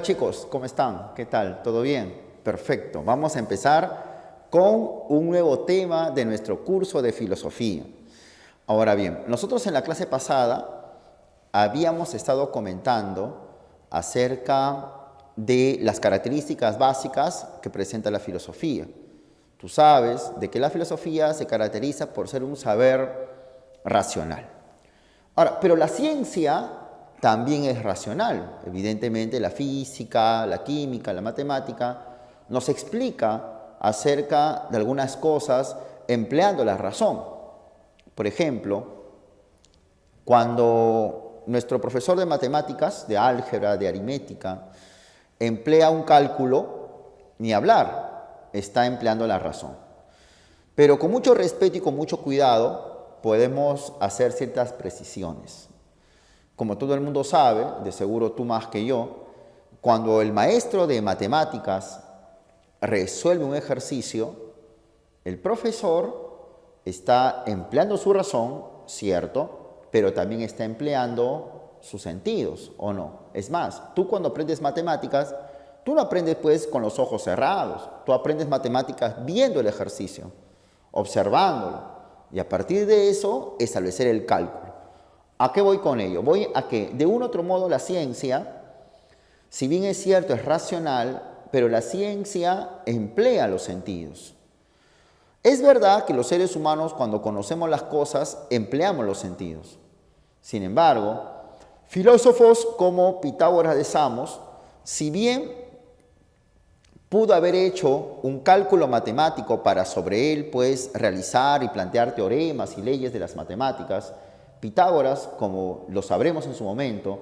Hola chicos, ¿cómo están? ¿Qué tal? ¿Todo bien? Perfecto. Vamos a empezar con un nuevo tema de nuestro curso de filosofía. Ahora bien, nosotros en la clase pasada habíamos estado comentando acerca de las características básicas que presenta la filosofía. Tú sabes de que la filosofía se caracteriza por ser un saber racional. Ahora, pero la ciencia también es racional. Evidentemente, la física, la química, la matemática nos explica acerca de algunas cosas empleando la razón. Por ejemplo, cuando nuestro profesor de matemáticas, de álgebra, de aritmética, emplea un cálculo, ni hablar, está empleando la razón. Pero con mucho respeto y con mucho cuidado podemos hacer ciertas precisiones. Como todo el mundo sabe, de seguro tú más que yo, cuando el maestro de matemáticas resuelve un ejercicio, el profesor está empleando su razón, cierto, pero también está empleando sus sentidos, ¿o no? Es más, tú cuando aprendes matemáticas, tú no aprendes pues con los ojos cerrados, tú aprendes matemáticas viendo el ejercicio, observándolo, y a partir de eso establecer el cálculo. ¿A qué voy con ello? Voy a que, de un otro modo, la ciencia, si bien es cierto, es racional, pero la ciencia emplea los sentidos. Es verdad que los seres humanos, cuando conocemos las cosas, empleamos los sentidos. Sin embargo, filósofos como Pitágoras de Samos, si bien pudo haber hecho un cálculo matemático para sobre él, pues, realizar y plantear teoremas y leyes de las matemáticas, Pitágoras, como lo sabremos en su momento,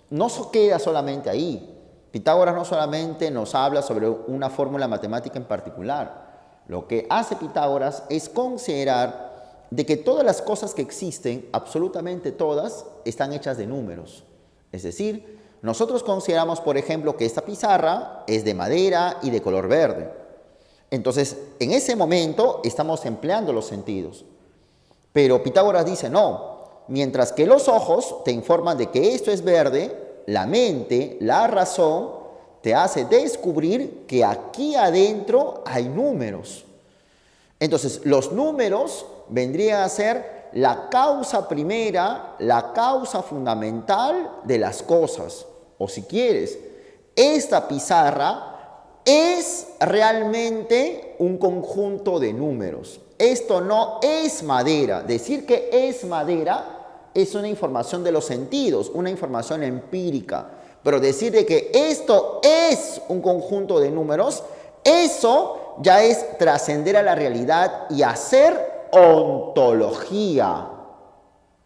no queda solamente ahí. Pitágoras no solamente nos habla sobre una fórmula matemática en particular. Lo que hace Pitágoras es considerar de que todas las cosas que existen, absolutamente todas, están hechas de números. Es decir, nosotros consideramos, por ejemplo, que esta pizarra es de madera y de color verde. Entonces, en ese momento estamos empleando los sentidos. Pero Pitágoras dice, no. Mientras que los ojos te informan de que esto es verde, la mente, la razón, te hace descubrir que aquí adentro hay números. Entonces, los números vendrían a ser la causa primera, la causa fundamental de las cosas. O si quieres, esta pizarra es realmente un conjunto de números. Esto no es madera. Decir que es madera es una información de los sentidos, una información empírica. Pero decir de que esto es un conjunto de números, eso ya es trascender a la realidad y hacer ontología.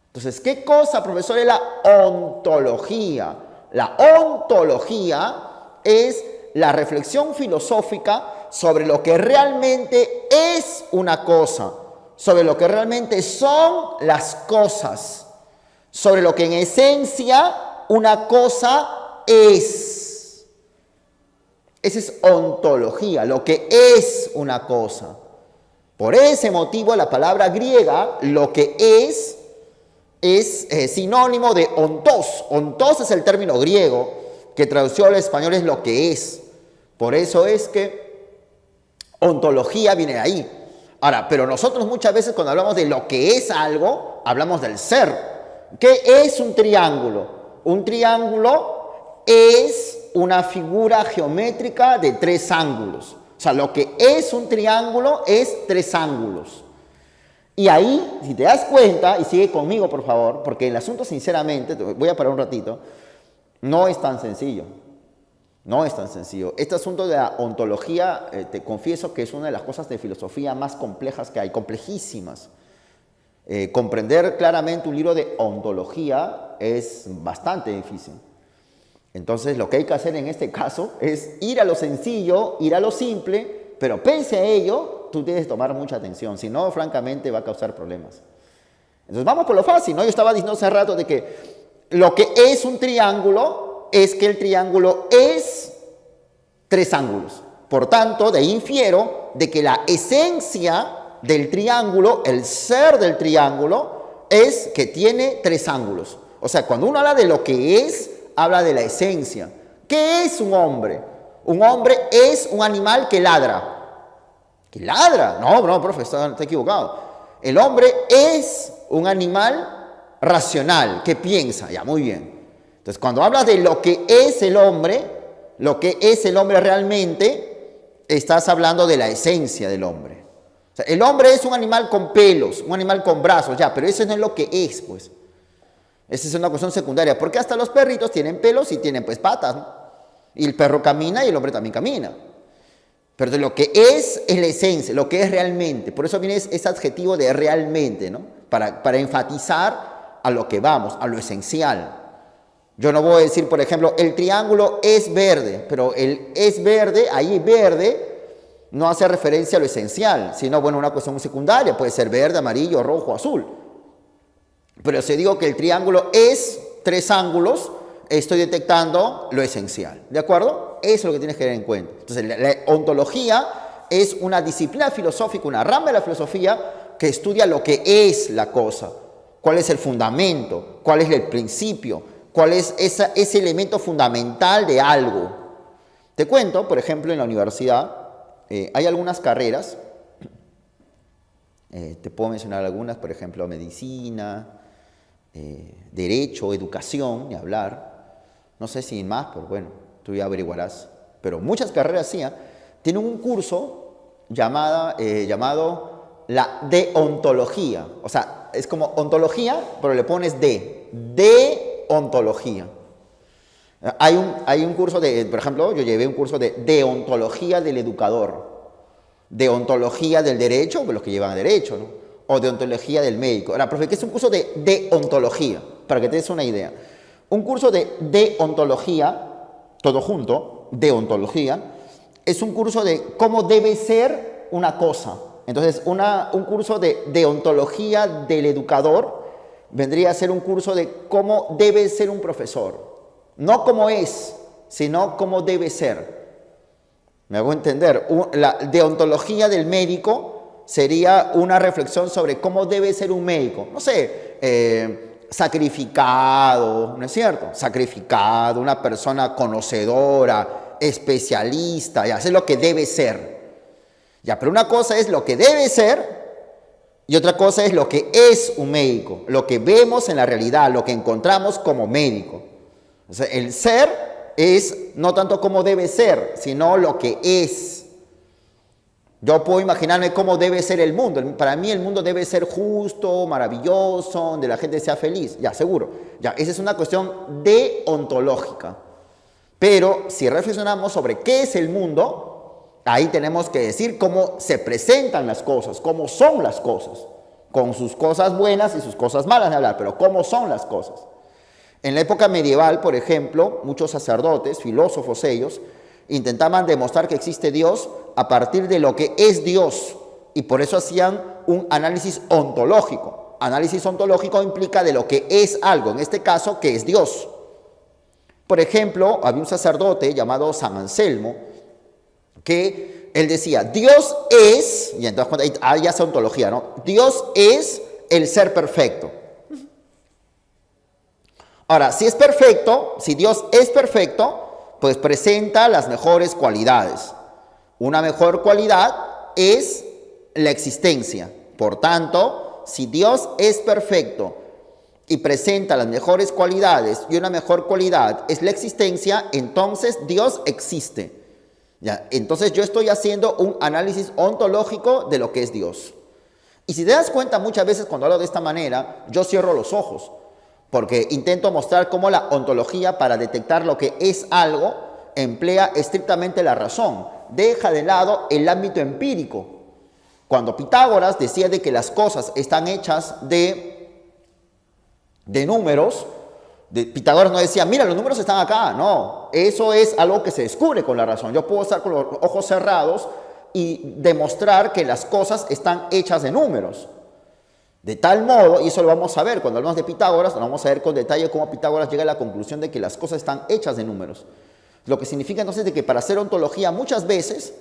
Entonces, ¿qué cosa, profesor, es la ontología? La ontología es la reflexión filosófica sobre lo que realmente es una cosa, sobre lo que realmente son las cosas, sobre lo que en esencia una cosa es. Esa es ontología, lo que es una cosa. Por ese motivo la palabra griega, lo que es sinónimo de ontos. Ontos es el término griego que traducido al español es lo que es. Por eso es que ontología viene de ahí. Ahora, pero nosotros muchas veces cuando hablamos de lo que es algo, hablamos del ser. ¿Qué es un triángulo? Un triángulo es una figura geométrica de tres ángulos. O sea, lo que es un triángulo es tres ángulos. Y ahí, si te das cuenta, y sigue conmigo por favor, porque el asunto sinceramente, voy a parar un ratito, no es tan sencillo. No es tan sencillo. Este asunto de la ontología, te confieso que es una de las cosas de filosofía más complejas que hay, complejísimas. Comprender claramente un libro de ontología es bastante difícil. Entonces, lo que hay que hacer en este caso es ir a lo sencillo, ir a lo simple, pero pese a ello, tú tienes que tomar mucha atención, si no, francamente, va a causar problemas. Entonces, vamos por lo fácil, ¿no? Yo estaba diciendo hace rato de que lo que es un triángulo es que el triángulo es tres ángulos. Por tanto, de ahí infiero de que la esencia del triángulo, el ser del triángulo, es que tiene tres ángulos. O sea, cuando uno habla de lo que es, habla de la esencia. ¿Qué es un hombre? Un hombre es un animal que ladra. ¿Que ladra? No, profe, está equivocado. El hombre es un animal racional, que piensa. Ya, muy bien. Entonces, cuando hablas de lo que es el hombre realmente, estás hablando de la esencia del hombre. O sea, el hombre es un animal con pelos, un animal con brazos, ya, pero eso no es lo que es, pues. Esa es una cuestión secundaria, porque hasta los perritos tienen pelos y tienen, pues, patas, ¿no? Y el perro camina y el hombre también camina. Pero de lo que es la esencia, lo que es realmente. Por eso viene ese adjetivo de realmente, ¿no? Para enfatizar a lo que vamos, a lo esencial. Yo no voy a decir, por ejemplo, el triángulo es verde, pero el es verde, ahí verde, no hace referencia a lo esencial, sino, bueno, una cuestión secundaria, puede ser verde, amarillo, rojo, azul. Pero si digo que el triángulo es 3 ángulos, estoy detectando lo esencial, ¿de acuerdo? Eso es lo que tienes que tener en cuenta. Entonces, la ontología es una disciplina filosófica, una rama de la filosofía que estudia lo que es la cosa, cuál es el fundamento, cuál es el principio, cuál es ese elemento fundamental de algo. Te cuento, por ejemplo, en la universidad hay algunas carreras, te puedo mencionar algunas, por ejemplo, medicina, derecho, educación, ni hablar. No sé si más, pero bueno, tú ya averiguarás. Pero muchas carreras sí, tienen un curso llamado la deontología. O sea, es como ontología, pero le pones deontología. Hay un curso por ejemplo, yo llevé un curso de deontología del educador, deontología del derecho, pues los que llevan derecho, ¿no? O deontología del médico. Ahora, profe, ¿qué es un curso de deontología? Para que te des una idea. Un curso de deontología, todo junto, deontología, es un curso de cómo debe ser una cosa. Entonces, un curso de deontología del educador vendría a ser un curso de cómo debe ser un profesor. No cómo es, sino cómo debe ser. ¿Me hago entender? La deontología del médico sería una reflexión sobre cómo debe ser un médico. No sé, sacrificado, ¿no es cierto? Sacrificado, una persona conocedora, especialista, ya, eso es lo que debe ser. Ya, pero una cosa es lo que debe ser y otra cosa es lo que es un médico, lo que vemos en la realidad, lo que encontramos como médico. O sea, el ser es no tanto cómo debe ser, sino lo que es. Yo puedo imaginarme cómo debe ser el mundo. Para mí el mundo debe ser justo, maravilloso, donde la gente sea feliz. Ya, seguro. Ya, esa es una cuestión deontológica. Pero si reflexionamos sobre qué es el mundo, ahí tenemos que decir cómo se presentan las cosas, cómo son las cosas, con sus cosas buenas y sus cosas malas de hablar, pero cómo son las cosas. En la época medieval, por ejemplo, muchos sacerdotes, filósofos ellos, intentaban demostrar que existe Dios a partir de lo que es Dios y por eso hacían un análisis ontológico. Análisis ontológico implica de lo que es algo, en este caso, que es Dios. Por ejemplo, había un sacerdote llamado San Anselmo que él decía, Dios es, y entonces ahí hace ontología, ¿no? Dios es el ser perfecto. Ahora, si es perfecto, si Dios es perfecto, pues presenta las mejores cualidades. Una mejor cualidad es la existencia. Por tanto, si Dios es perfecto y presenta las mejores cualidades y una mejor cualidad es la existencia, entonces Dios existe. ¿Ya? Entonces yo estoy haciendo un análisis ontológico de lo que es Dios. Y si te das cuenta, muchas veces cuando hablo de esta manera, yo cierro los ojos. Porque intento mostrar cómo la ontología, para detectar lo que es algo, emplea estrictamente la razón. Deja de lado el ámbito empírico. Cuando Pitágoras decía de que las cosas están hechas de números, Pitágoras no decía, mira, los números están acá. No, eso es algo que se descubre con la razón. Yo puedo estar con los ojos cerrados y demostrar que las cosas están hechas de números. De tal modo, y eso lo vamos a ver cuando hablamos de Pitágoras, lo vamos a ver con detalle cómo Pitágoras llega a la conclusión de que las cosas están hechas de números. Lo que significa entonces de que para hacer ontología muchas veces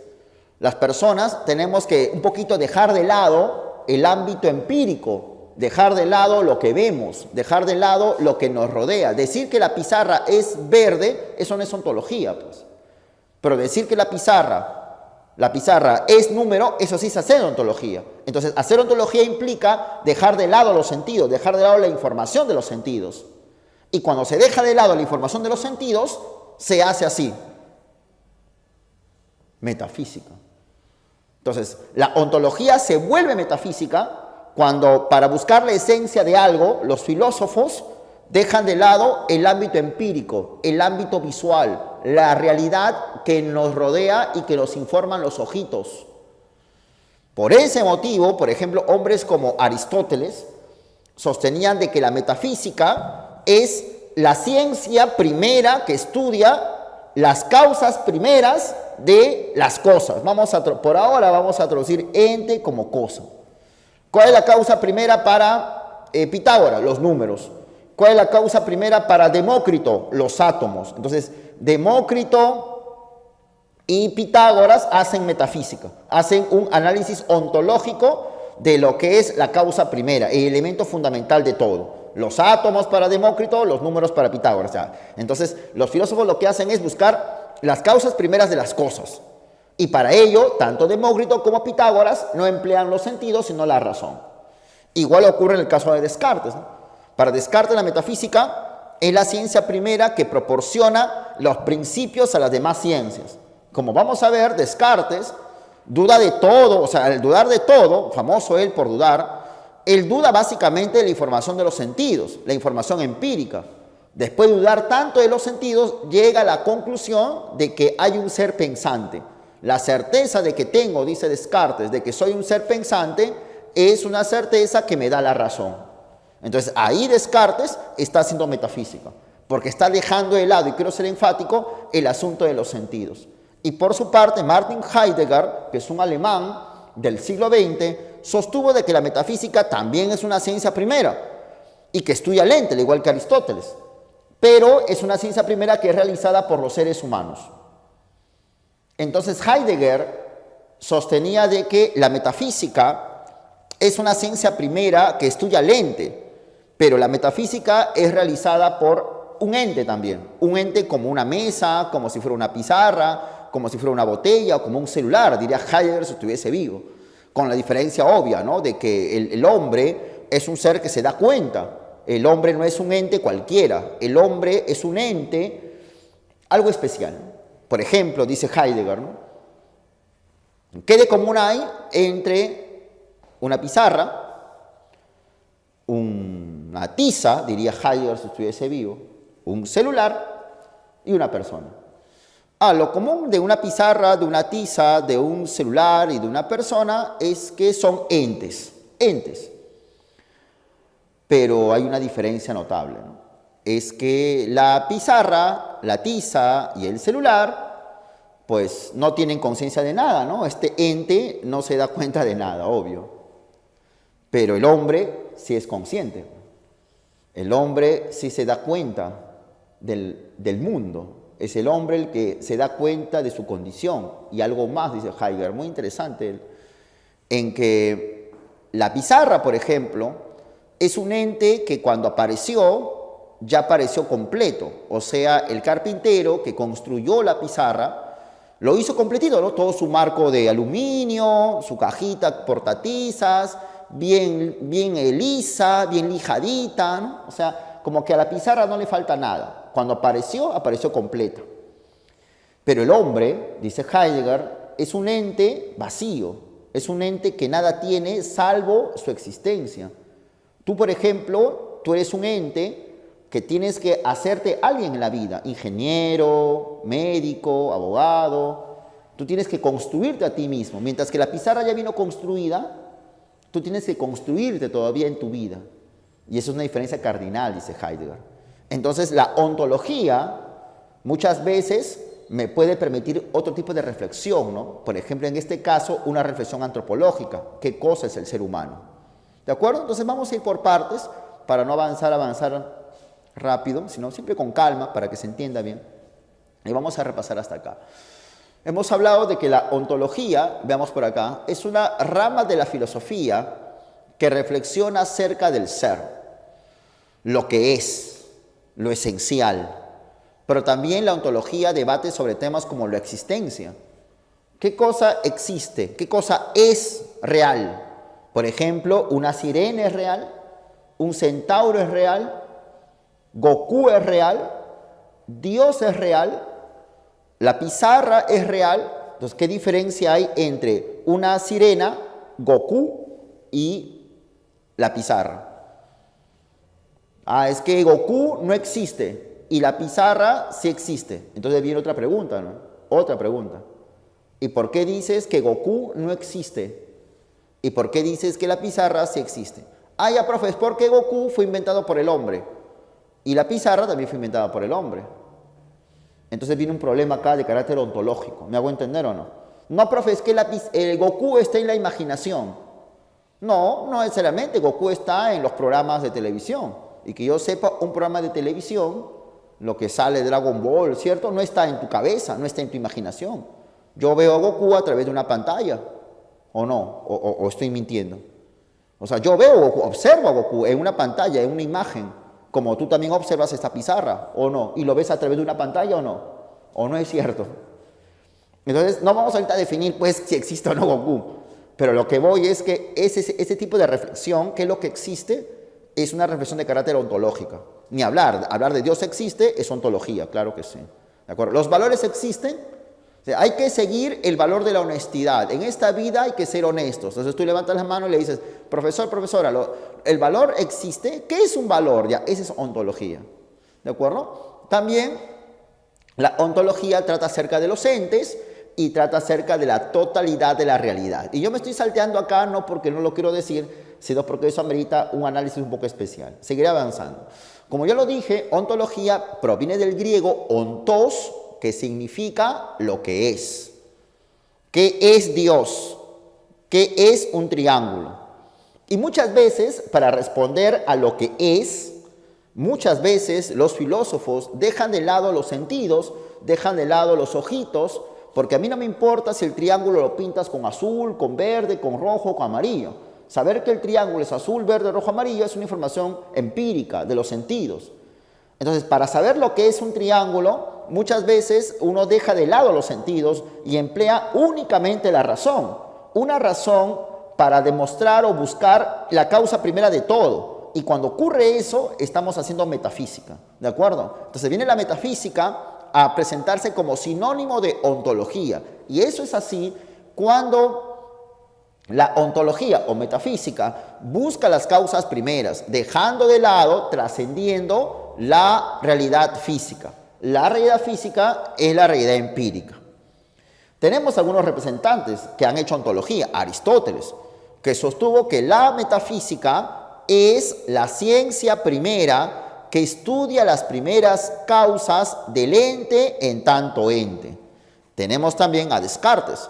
las personas tenemos que un poquito dejar de lado el ámbito empírico dejar de lado lo que vemos, dejar de lado lo que nos rodea. Decir que la pizarra es verde, eso no es ontología, pues. Pero decir que la pizarra es número, eso sí es hacer ontología. Entonces, hacer ontología implica dejar de lado los sentidos, dejar de lado la información de los sentidos. Y cuando se deja de lado la información de los sentidos, se hace así. Metafísica. Entonces, la ontología se vuelve metafísica cuando, para buscar la esencia de algo, los filósofos dejan de lado el ámbito empírico, el ámbito visual, la realidad que nos rodea y que nos informan los ojitos. Por ese motivo, por ejemplo, hombres como Aristóteles sostenían de que la metafísica es la ciencia primera que estudia las causas primeras de las cosas. Por ahora vamos a traducir ente como cosa. ¿Cuál es la causa primera para Pitágoras? Los números. ¿Cuál es la causa primera para Demócrito? Los átomos. Entonces, Demócrito y Pitágoras hacen metafísica, hacen un análisis ontológico de lo que es la causa primera, el elemento fundamental de todo. Los átomos para Demócrito, los números para Pitágoras. Ya. Entonces, los filósofos lo que hacen es buscar las causas primeras de las cosas. Y para ello, tanto Demócrito como Pitágoras no emplean los sentidos, sino la razón. Igual ocurre en el caso de Descartes, ¿no? Para Descartes, la metafísica es la ciencia primera que proporciona los principios a las demás ciencias. Como vamos a ver, Descartes duda de todo, o sea, al dudar de todo, famoso él por dudar, él duda básicamente de la información de los sentidos, la información empírica. Después de dudar tanto de los sentidos, llega a la conclusión de que hay un ser pensante. La certeza de que tengo, dice Descartes, de que soy un ser pensante, es una certeza que me da la razón. Entonces, ahí Descartes está haciendo metafísica, porque está dejando de lado, y quiero ser enfático, el asunto de los sentidos. Y por su parte, Martin Heidegger, que es un alemán del siglo XX, sostuvo de que la metafísica también es una ciencia primera, y que estudia el ente, al igual que Aristóteles, pero es una ciencia primera que es realizada por los seres humanos. Entonces, Heidegger sostenía de que la metafísica es una ciencia primera que estudia el ente, pero la metafísica es realizada por un ente también, un ente como una mesa, como si fuera una pizarra, como si fuera una botella o como un celular, diría Heidegger si estuviese vivo, con la diferencia obvia, ¿no?, de que el hombre es un ser que se da cuenta, el hombre no es un ente cualquiera, el hombre es un ente, algo especial. Por ejemplo, dice Heidegger, ¿no?, ¿qué de común hay entre una pizarra, una tiza, diría Heidegger si estuviese vivo, un celular y una persona? Lo común de una pizarra, de una tiza, de un celular y de una persona es que son entes. Pero hay una diferencia notable, ¿no? Es que la pizarra, la tiza y el celular, pues no tienen conciencia de nada, ¿no? Este ente no se da cuenta de nada, obvio. Pero el hombre sí es consciente. El hombre sí se da cuenta del mundo. Es el hombre el que se da cuenta de su condición. Y algo más, dice Heidegger, muy interesante, en que la pizarra, por ejemplo, es un ente que cuando apareció, ya apareció completo. O sea, el carpintero que construyó la pizarra, lo hizo completito, ¿no? Todo su marco de aluminio, su cajita portatizas, bien lisa, bien lijadita, ¿no? O sea, como que a la pizarra no le falta nada. Cuando apareció completa. Pero el hombre, dice Heidegger, es un ente vacío, es un ente que nada tiene salvo su existencia. Tú, por ejemplo, tú eres un ente que tienes que hacerte alguien en la vida, ingeniero, médico, abogado. Tú tienes que construirte a ti mismo, mientras que la pizarra ya vino construida. Tú tienes que construirte todavía en tu vida. Y eso es una diferencia cardinal, dice Heidegger. Entonces, la ontología muchas veces me puede permitir otro tipo de reflexión, ¿no? Por ejemplo, en este caso, una reflexión antropológica. ¿Qué cosa es el ser humano? ¿De acuerdo? Entonces, vamos a ir por partes para no avanzar rápido, sino siempre con calma para que se entienda bien. Y vamos a repasar hasta acá. Hemos hablado de que la ontología, veamos por acá, es una rama de la filosofía que reflexiona acerca del ser, lo que es, lo esencial. Pero también la ontología debate sobre temas como la existencia. ¿Qué cosa existe? ¿Qué cosa es real? Por ejemplo, ¿una sirena es real? ¿Un centauro es real? ¿Goku es real? ¿Dios es real? ¿La pizarra es real? Entonces, ¿qué diferencia hay entre una sirena, Goku y la pizarra? Es que Goku no existe y la pizarra sí existe. Entonces viene otra pregunta, ¿no? Otra pregunta. ¿Y por qué dices que Goku no existe? ¿Y por qué dices que la pizarra sí existe? Ya, profe, es porque Goku fue inventado por el hombre y la pizarra también fue inventada por el hombre. Entonces viene un problema acá de carácter ontológico. ¿Me hago entender o no? No, profe, es que el Goku está en la imaginación. No, no necesariamente. Goku está en los programas de televisión. Y que yo sepa, un programa de televisión, lo que sale de Dragon Ball, ¿cierto? No está en tu cabeza, no está en tu imaginación. Yo veo a Goku a través de una pantalla. ¿O no? ¿O estoy mintiendo? O sea, yo veo a Goku, observo a Goku en una pantalla, en una imagen, como tú también observas esta pizarra, ¿o no? ¿Y lo ves a través de una pantalla o no? ¿O no es cierto? Entonces, no vamos ahorita a definir, pues, si existe o no Goku. Pero lo que voy es que ese tipo de reflexión, ¿qué es lo que existe? Es una reflexión de carácter ontológica. Ni hablar de Dios existe es ontología, claro que sí. ¿De acuerdo? Los valores existen. O sea, hay que seguir el valor de la honestidad. En esta vida hay que ser honestos. Entonces tú levantas la mano y le dices, profesor, profesora, ¿el valor existe? ¿Qué es un valor? Ya, esa es ontología. ¿De acuerdo? También la ontología trata acerca de los entes y trata acerca de la totalidad de la realidad. Y yo me estoy salteando acá no porque no lo quiero decir, sino porque eso amerita un análisis un poco especial. Seguiré avanzando. Como yo lo dije, ontología proviene del griego ontos, que significa lo que es. ¿Qué es Dios? ¿Qué es un triángulo? Y muchas veces, para responder a lo que es, muchas veces los filósofos dejan de lado los sentidos, dejan de lado los ojitos, porque a mí no me importa si el triángulo lo pintas con azul, con verde, con rojo, con amarillo. Saber que el triángulo es azul, verde, rojo, amarillo es una información empírica de los sentidos. Entonces, para saber lo que es un triángulo, muchas veces uno deja de lado los sentidos y emplea únicamente la razón. Una razón para demostrar o buscar la causa primera de todo. Y cuando ocurre eso, estamos haciendo metafísica, ¿de acuerdo? Entonces viene la metafísica a presentarse como sinónimo de ontología. Y eso es así cuando la ontología o metafísica busca las causas primeras, dejando de lado, trascendiendo la realidad física. La realidad física es la realidad empírica. Tenemos algunos representantes que han hecho ontología. Aristóteles, que sostuvo que la metafísica es la ciencia primera que estudia las primeras causas del ente en tanto ente. Tenemos también a Descartes,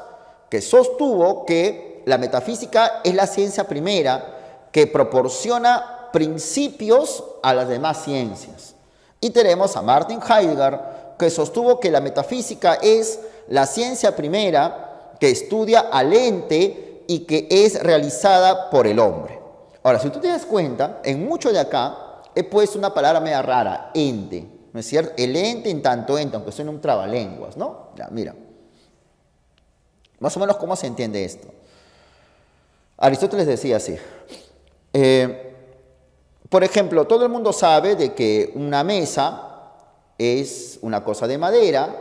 que sostuvo que la metafísica es la ciencia primera que proporciona principios a las demás ciencias. Y tenemos a Martin Heidegger, que sostuvo que la metafísica es la ciencia primera que estudia al ente y que es realizada por el hombre. Ahora, si tú te das cuenta, en mucho de acá he puesto una palabra media rara, ente, ¿no es cierto? El ente en tanto ente, aunque suene un trabalenguas, ¿no? Ya, mira. Más o menos, ¿cómo se entiende esto? Aristóteles decía así. Por ejemplo, todo el mundo sabe de que una mesa es una cosa de madera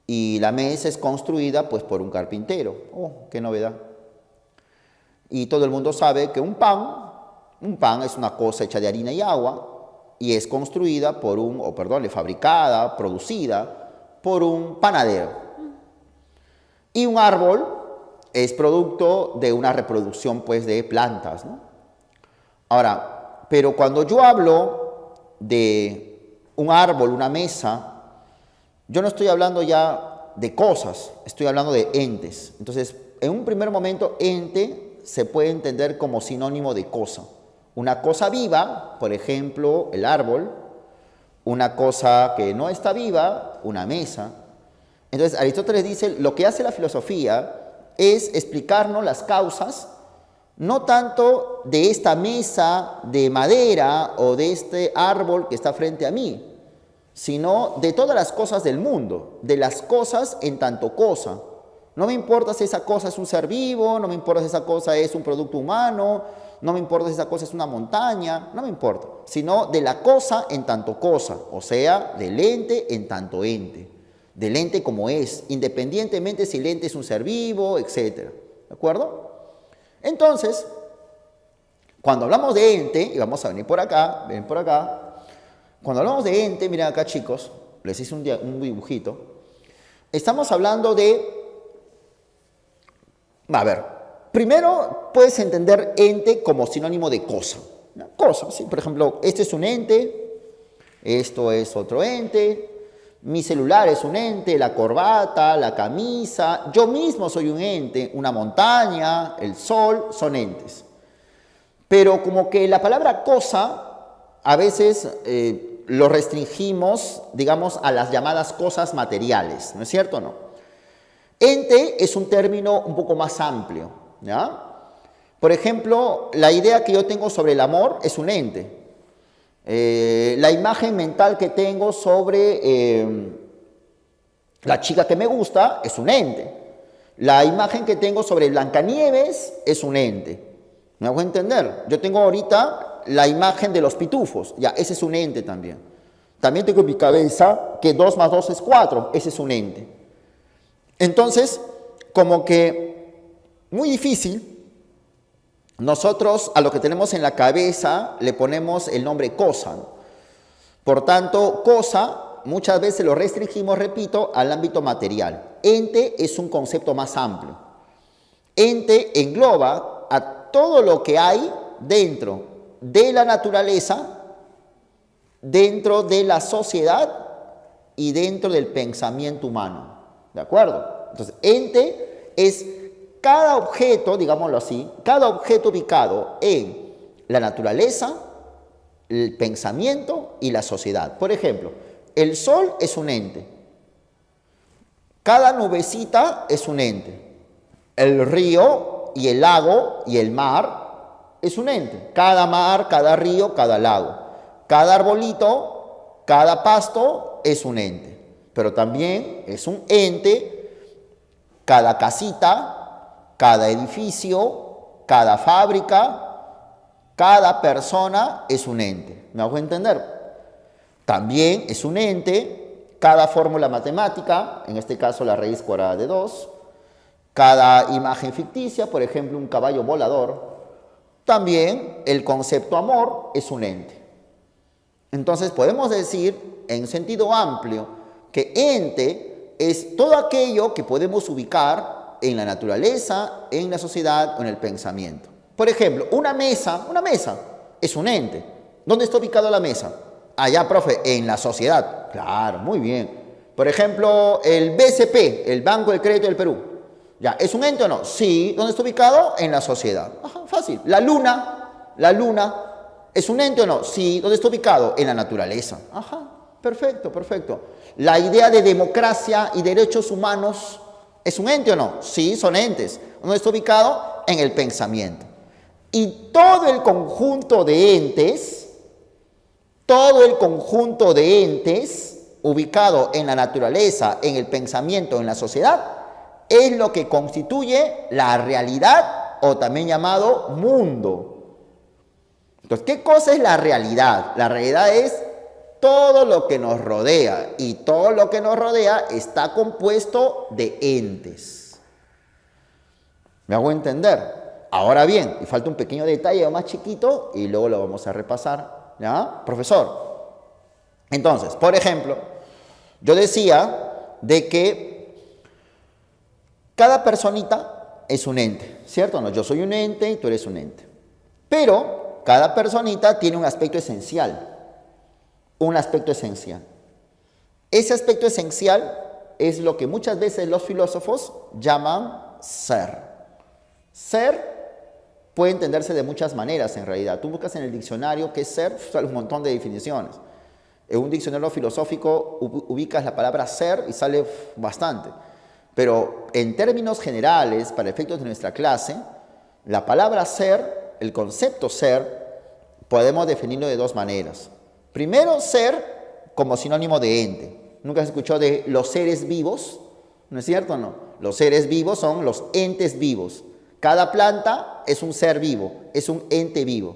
y la mesa es construida pues por un carpintero. Oh, qué novedad. Y todo el mundo sabe que un pan es una cosa hecha de harina y agua y es construida por fabricada, producida por un panadero. Y un árbol es producto de una reproducción pues de plantas, ¿no? Ahora, pero cuando yo hablo de un árbol, una mesa, yo no estoy hablando ya de cosas, estoy hablando de entes. Entonces, en un primer momento, ente se puede entender como sinónimo de cosa. Una cosa viva, por ejemplo, el árbol, una cosa que no está viva, una mesa. Entonces, Aristóteles dice, lo que hace la filosofía es explicarnos las causas no tanto de esta mesa de madera o de este árbol que está frente a mí, sino de todas las cosas del mundo, de las cosas en tanto cosa. No me importa si esa cosa es un ser vivo, no me importa si esa cosa es un producto humano, no me importa si esa cosa es una montaña, no me importa, sino de la cosa en tanto cosa, o sea, del ente en tanto ente, del ente como es, independientemente si el ente es un ser vivo, etc. ¿De acuerdo? Entonces, cuando hablamos de ente, y vamos a venir por acá, ven por acá, cuando hablamos de ente, miren acá chicos, les hice un dibujito, estamos hablando de, a ver, primero puedes entender ente como sinónimo de cosa, ¿no? Cosa, ¿sí? Por ejemplo, este es un ente, esto es otro ente, mi celular es un ente, la corbata, la camisa, yo mismo soy un ente, una montaña, el sol, son entes. Pero como que la palabra cosa, a veces lo restringimos, digamos, a las llamadas cosas materiales, ¿no es cierto o no? Ente es un término un poco más amplio, ¿ya? Por ejemplo, la idea que yo tengo sobre el amor es un ente. La imagen mental que tengo sobre la chica que me gusta es un ente. La imagen que tengo sobre Blancanieves es un ente. ¿Me hago entender? Yo tengo ahorita la imagen de los pitufos. Ya, ese es un ente también. También tengo en mi cabeza que 2 más 2 es 4. Ese es un ente. Entonces, como que muy difícil. Nosotros a lo que tenemos en la cabeza le ponemos el nombre cosa, ¿no? Por tanto, cosa muchas veces lo restringimos, repito, al ámbito material. Ente es un concepto más amplio. Ente engloba a todo lo que hay dentro de la naturaleza, dentro de la sociedad y dentro del pensamiento humano. ¿De acuerdo? Entonces, ente es cada objeto, digámoslo así, cada objeto ubicado en la naturaleza, el pensamiento y la sociedad. Por ejemplo, el sol es un ente. Cada nubecita es un ente. El río y el lago y el mar es un ente. Cada mar, cada río, cada lago. Cada arbolito, cada pasto es un ente. Pero también es un ente cada casita, cada edificio, cada fábrica, cada persona es un ente. ¿Me hago entender? También es un ente cada fórmula matemática, en este caso la raíz cuadrada de 2, cada imagen ficticia, por ejemplo un caballo volador. También el concepto amor es un ente. Entonces podemos decir en sentido amplio que ente es todo aquello que podemos ubicar en la naturaleza, en la sociedad o en el pensamiento. Por ejemplo, una mesa es un ente. ¿Dónde está ubicada la mesa? Allá, profe, en la sociedad. Claro, muy bien. Por ejemplo, el BCP, el Banco de Crédito del Perú. ¿Ya? ¿Es un ente o no? Sí. ¿Dónde está ubicado? En la sociedad. Ajá, fácil. La luna, ¿es un ente o no? Sí. ¿Dónde está ubicado? En la naturaleza. Ajá, perfecto, perfecto. La idea de democracia y derechos humanos, ¿es un ente o no? Sí, son entes. ¿Dónde está ubicado? En el pensamiento. Y todo el conjunto de entes, ubicado en la naturaleza, en el pensamiento, en la sociedad, es lo que constituye la realidad o también llamado mundo. Entonces, ¿qué cosa es la realidad? La realidad es todo lo que nos rodea, y todo lo que nos rodea está compuesto de entes. ¿Me hago entender? Ahora bien, y falta un pequeño detalle más chiquito y luego lo vamos a repasar, ¿ya? Profesor. Entonces, por ejemplo, yo decía de que cada personita es un ente, ¿cierto? No, yo soy un ente y tú eres un ente. Pero cada personita tiene un aspecto esencial. Un aspecto esencial. Ese aspecto esencial es lo que muchas veces los filósofos llaman ser. Ser puede entenderse de muchas maneras en realidad. Tú buscas en el diccionario qué es ser, sale un montón de definiciones. En un diccionario filosófico ubicas la palabra ser y sale bastante. Pero en términos generales, para efectos de nuestra clase, La palabra ser, el concepto ser, podemos definirlo de dos maneras. Primero, ser como sinónimo de ente. ¿Nunca se escuchó de los seres vivos? ¿No es cierto o no? Los seres vivos son los entes vivos. Cada planta es un ser vivo, es un ente vivo.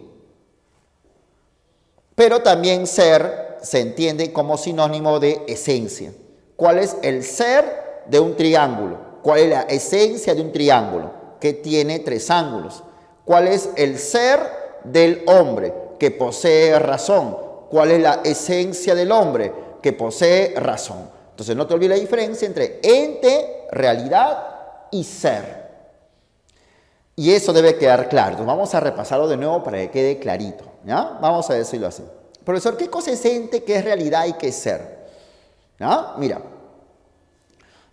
Pero también ser se entiende como sinónimo de esencia. ¿Cuál es el ser de un triángulo? ¿Cuál es la esencia de un triángulo que tiene tres ángulos? ¿Cuál es el ser del hombre que posee razón? ¿Cuál es la esencia del hombre que posee razón? Entonces no te olvides la diferencia entre ente, realidad y ser. Y eso debe quedar claro. Entonces vamos a repasarlo de nuevo para que quede clarito, ¿ya? Vamos a decirlo así. Profesor, ¿qué cosa es ente, qué es realidad y qué es ser? ¿Ya? Mira,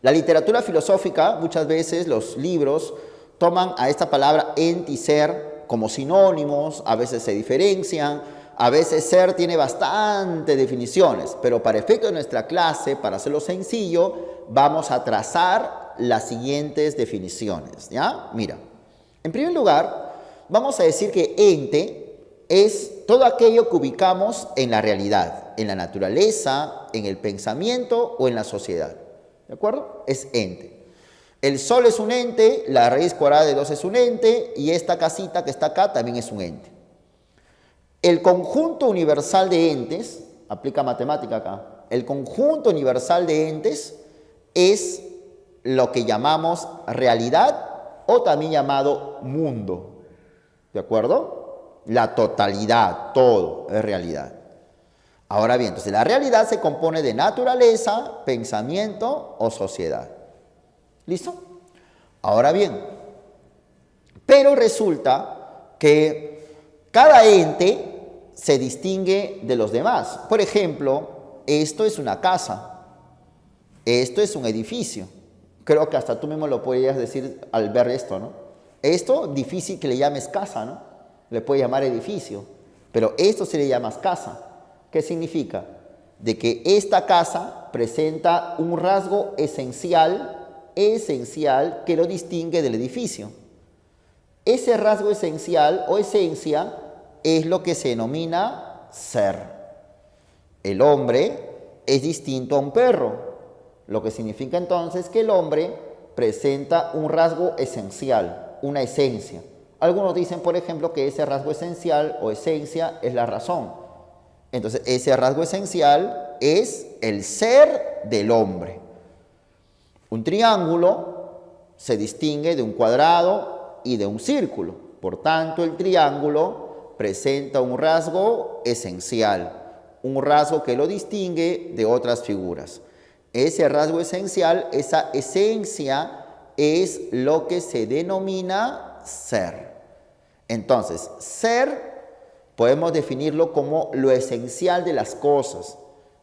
la literatura filosófica, muchas veces los libros toman a esta palabra ente y ser como sinónimos, a veces se diferencian, a veces ser tiene bastantes definiciones, pero para efecto de nuestra clase, para hacerlo sencillo, vamos a trazar las siguientes definiciones, ¿ya? Mira, en primer lugar, vamos a decir que ente es todo aquello que ubicamos en la realidad, en la naturaleza, en el pensamiento o en la sociedad, ¿de acuerdo? Es ente. El sol es un ente, la raíz cuadrada de 2 es un ente y esta casita que está acá también es un ente. El conjunto universal de entes, aplica matemática acá, el conjunto universal de entes es lo que llamamos realidad o también llamado mundo, ¿de acuerdo? La totalidad, todo es realidad. Ahora bien, entonces la realidad se compone de naturaleza, pensamiento o sociedad. ¿Listo? Ahora bien, pero resulta que cada ente se distingue de los demás. Por ejemplo, esto es una casa, esto es un edificio. Creo que hasta tú mismo lo podrías decir al ver esto, ¿no? Esto, difícil que le llames casa, ¿no? Le puedes llamar edificio, pero esto se le llama casa. ¿Qué significa? De que esta casa presenta un rasgo esencial que lo distingue del edificio. Ese rasgo esencial o esencia es lo que se denomina ser. El hombre es distinto a un perro, lo que significa entonces que el hombre presenta un rasgo esencial, una esencia. Algunos dicen, por ejemplo, que ese rasgo esencial o esencia es la razón. Entonces, ese rasgo esencial es el ser del hombre. Un triángulo se distingue de un cuadrado y de un círculo. Por tanto, el triángulo presenta un rasgo esencial, un rasgo que lo distingue de otras figuras. Ese rasgo esencial, esa esencia, es lo que se denomina ser. Entonces, ser podemos definirlo como lo esencial de las cosas,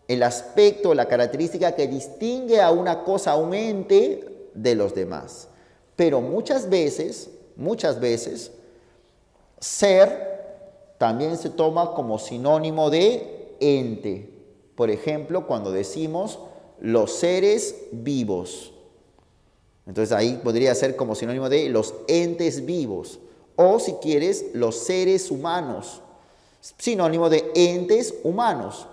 el aspecto, la característica que distingue a una cosa, a un ente, de los demás. Pero muchas veces, ser también se toma como sinónimo de ente. Por ejemplo, cuando decimos los seres vivos. Entonces ahí podría ser como sinónimo de los entes vivos. O si quieres, los seres humanos. Sinónimo de entes humanos.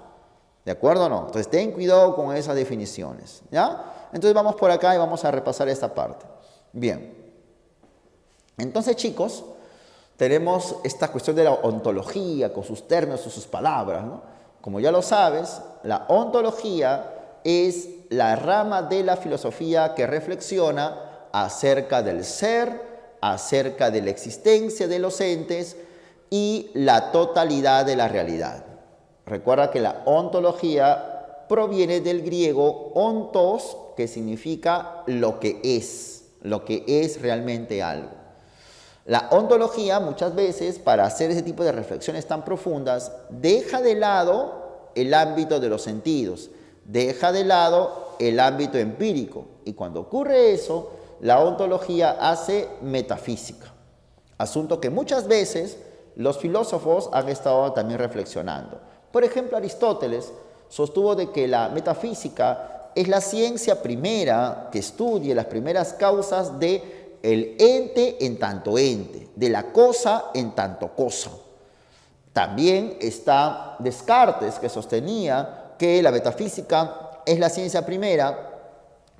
¿De acuerdo o no? Entonces ten cuidado con esas definiciones, ¿ya? Entonces vamos por acá y vamos a repasar esta parte. Bien. Entonces, chicos, tenemos esta cuestión de la ontología con sus términos y sus palabras, ¿no? Como ya lo sabes, la ontología es la rama de la filosofía que reflexiona acerca del ser, acerca de la existencia de los entes y la totalidad de la realidad. Recuerda que la ontología proviene del griego ontos, que significa lo que es realmente algo. La ontología muchas veces, para hacer ese tipo de reflexiones tan profundas, deja de lado el ámbito de los sentidos, deja de lado el ámbito empírico. Y cuando ocurre eso, la ontología hace metafísica. Asunto que muchas veces los filósofos han estado también reflexionando. Por ejemplo, Aristóteles sostuvo de que la metafísica es la ciencia primera que estudie las primeras causas de el ente en tanto ente, de la cosa en tanto cosa. También está Descartes, que sostenía que la metafísica es la ciencia primera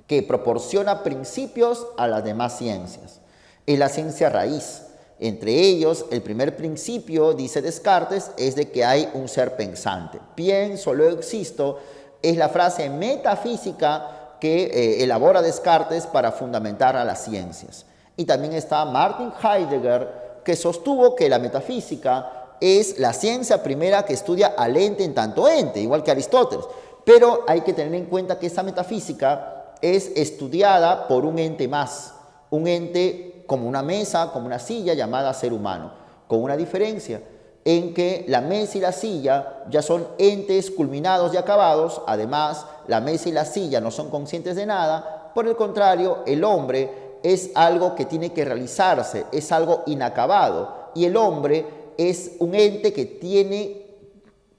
que proporciona principios a las demás ciencias. Es la ciencia raíz. Entre ellos, el primer principio, dice Descartes, es de que hay un ser pensante. Pienso, luego existo, es la frase metafísica que elabora Descartes para fundamentar a las ciencias. Y también está Martin Heidegger, que sostuvo que la metafísica es la ciencia primera que estudia al ente en tanto ente, igual que Aristóteles. Pero hay que tener en cuenta que esa metafísica es estudiada por un ente más, un ente como una mesa, como una silla llamada ser humano, con una diferencia en que la mesa y la silla ya son entes culminados y acabados. Además, la mesa y la silla no son conscientes de nada. Por el contrario, el hombre es algo que tiene que realizarse, es algo inacabado, y el hombre es un ente que tiene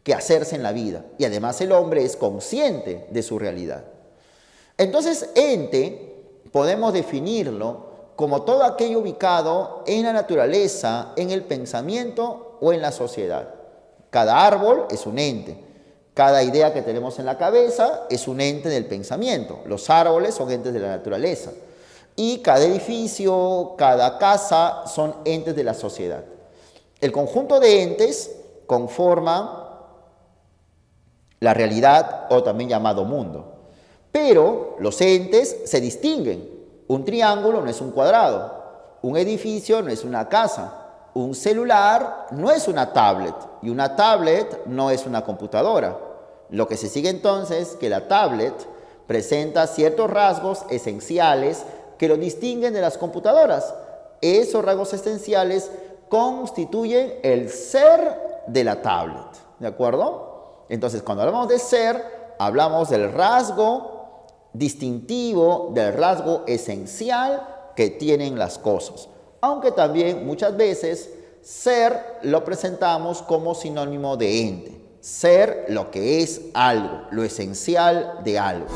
que hacerse en la vida, y además el hombre es consciente de su realidad. Entonces, ente podemos definirlo como todo aquello ubicado en la naturaleza, en el pensamiento o en la sociedad. Cada árbol es un ente, cada idea que tenemos en la cabeza es un ente del pensamiento. Los árboles son entes de la naturaleza, y cada edificio, cada casa son entes de la sociedad. El conjunto de entes conforma la realidad, o también llamado mundo. Pero los entes se distinguen. Un triángulo no es un cuadrado, un edificio no es una casa, un celular no es una tablet, y una tablet no es una computadora. Lo que se sigue entonces es que la tablet presenta ciertos rasgos esenciales que lo distinguen de las computadoras. Esos rasgos esenciales constituyen el ser de la tablet, ¿de acuerdo? Entonces, cuando hablamos de ser, hablamos del rasgo distintivo, del rasgo esencial que tienen las cosas. Aunque también muchas veces ser lo presentamos como sinónimo de ente. Ser lo que es algo, lo esencial de algo.